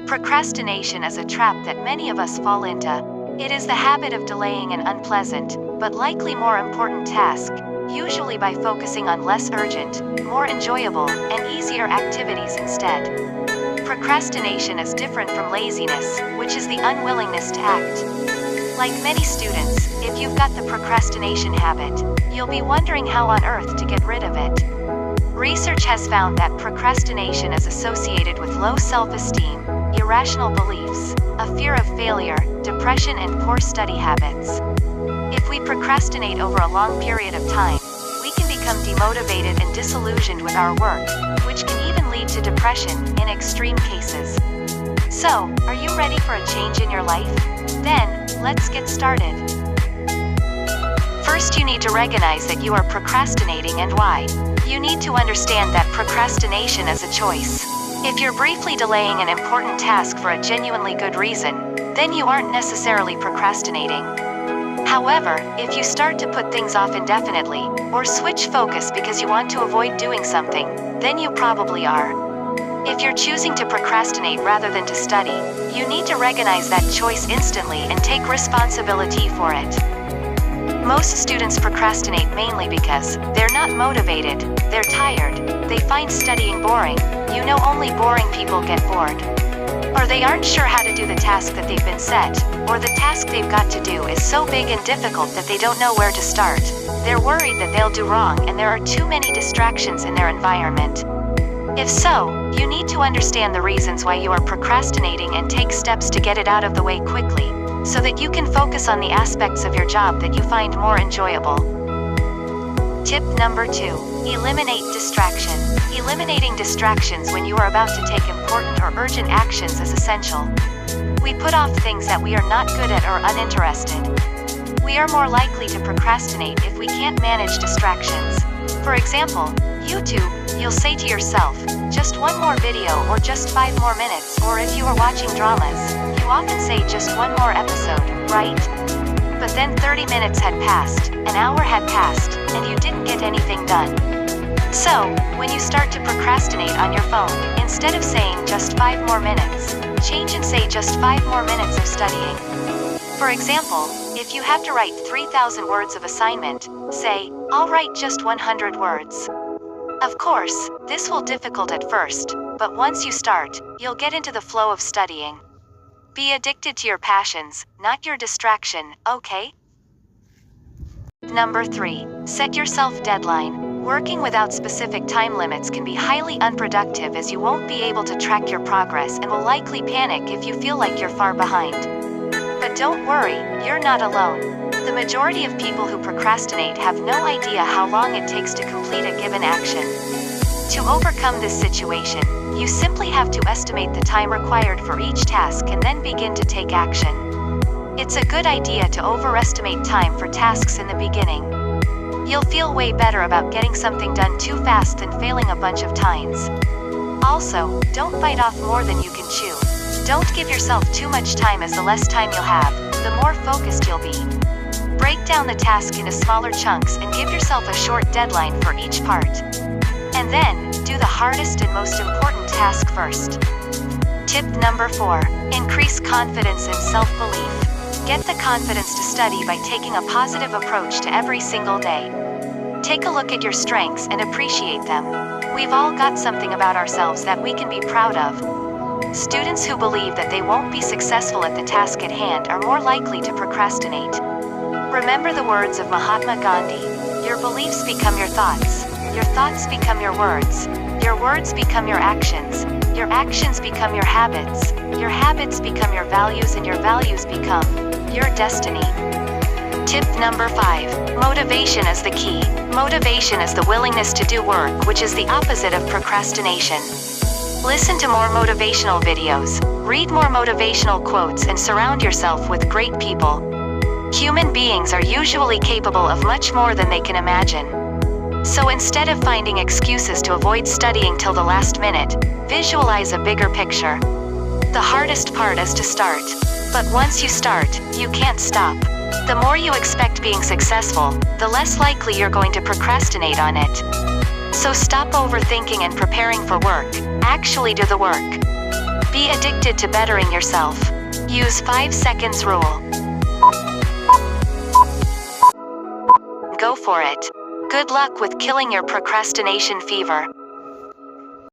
Procrastination is a trap that many of us fall into. It is the habit of delaying an unpleasant, but likely more important task, usually by focusing on less urgent, more enjoyable, and easier activities instead. Procrastination is different from laziness, which is the unwillingness to act. Like many students, if you've got the procrastination habit, you'll be wondering how on earth to get rid of it. Research has found that procrastination is associated with low self-esteem, irrational beliefs, a fear of failure, depression, and poor study habits. If we procrastinate over a long period of time, we can become demotivated and disillusioned with our work, which can even lead to depression in extreme cases. So, are you ready for a change in your life? Then, let's get started. First, you need to recognize that you are procrastinating and why. You need to understand that procrastination is a choice. If you're briefly delaying an important task for a genuinely good reason, then you aren't necessarily procrastinating. However, if you start to put things off indefinitely, or switch focus because you want to avoid doing something, then you probably are. If you're choosing to procrastinate rather than to study, you need to recognize that choice instantly and take responsibility for it. Most students procrastinate mainly because they're not motivated, they're tired, they find studying boring, only boring people get bored. Or they aren't sure how to do the task that they've been set, or the task they've got to do is so big and difficult that they don't know where to start. They're worried that they'll do wrong and there are too many distractions in their environment. If so, you need to understand the reasons why you are procrastinating and take steps to get it out of the way quickly, so that you can focus on the aspects of your job that you find more enjoyable. Tip number 2. Eliminate distraction. Eliminating distractions when you are about to take important or urgent actions is essential. We put off things that we are not good at or uninterested. We are more likely to procrastinate if we can't manage distractions. For example, YouTube, you'll say to yourself, just one more video or just 5 more minutes, or if you are watching dramas, you often say just one more episode, right? But then 30 minutes had passed, an hour had passed, and you didn't get anything done. So, when you start to procrastinate on your phone, instead of saying just 5 more minutes, change and say just 5 more minutes of studying. For example, if you have to write 3,000 words of assignment, say, I'll write just 100 words. Of course, this will be difficult at first, but once you start, you'll get into the flow of studying. Be addicted to your passions, not your distraction, okay? Number 3. Set yourself deadline. Working without specific time limits can be highly unproductive as you won't be able to track your progress and will likely panic if you feel like you're far behind. But don't worry, you're not alone. The majority of people who procrastinate have no idea how long it takes to complete a given action. To overcome this situation, you simply have to estimate the time required for each task and then begin to take action. It's a good idea to overestimate time for tasks in the beginning. You'll feel way better about getting something done too fast than failing a bunch of times. Also, don't bite off more than you can chew. Don't give yourself too much time, as the less time you'll have, the more focused you'll be. Break down the task into smaller chunks and give yourself a short deadline for each part. And then, do the hardest and most important task first. Tip number 4. Increase confidence and self-belief. Get the confidence to study by taking a positive approach to every single day. Take a look at your strengths and appreciate them. We've all got something about ourselves that we can be proud of. Students who believe that they won't be successful at the task at hand are more likely to procrastinate. Remember the words of Mahatma Gandhi, your beliefs become your thoughts become your words become your actions become your habits become your values, and your values become your destiny. Tip number 5. Motivation is the key. Motivation is the willingness to do work, which is the opposite of procrastination. Listen to more motivational videos, read more motivational quotes, and surround yourself with great people. Human beings are usually capable of much more than they can imagine. So instead of finding excuses to avoid studying till the last minute, visualize a bigger picture. The hardest part is to start. But once you start, you can't stop. The more you expect being successful, the less likely you're going to procrastinate on it. So stop overthinking and preparing for work. Actually do the work. Be addicted to bettering yourself. Use 5 seconds rule. Go for it. Good luck with killing your procrastination fever.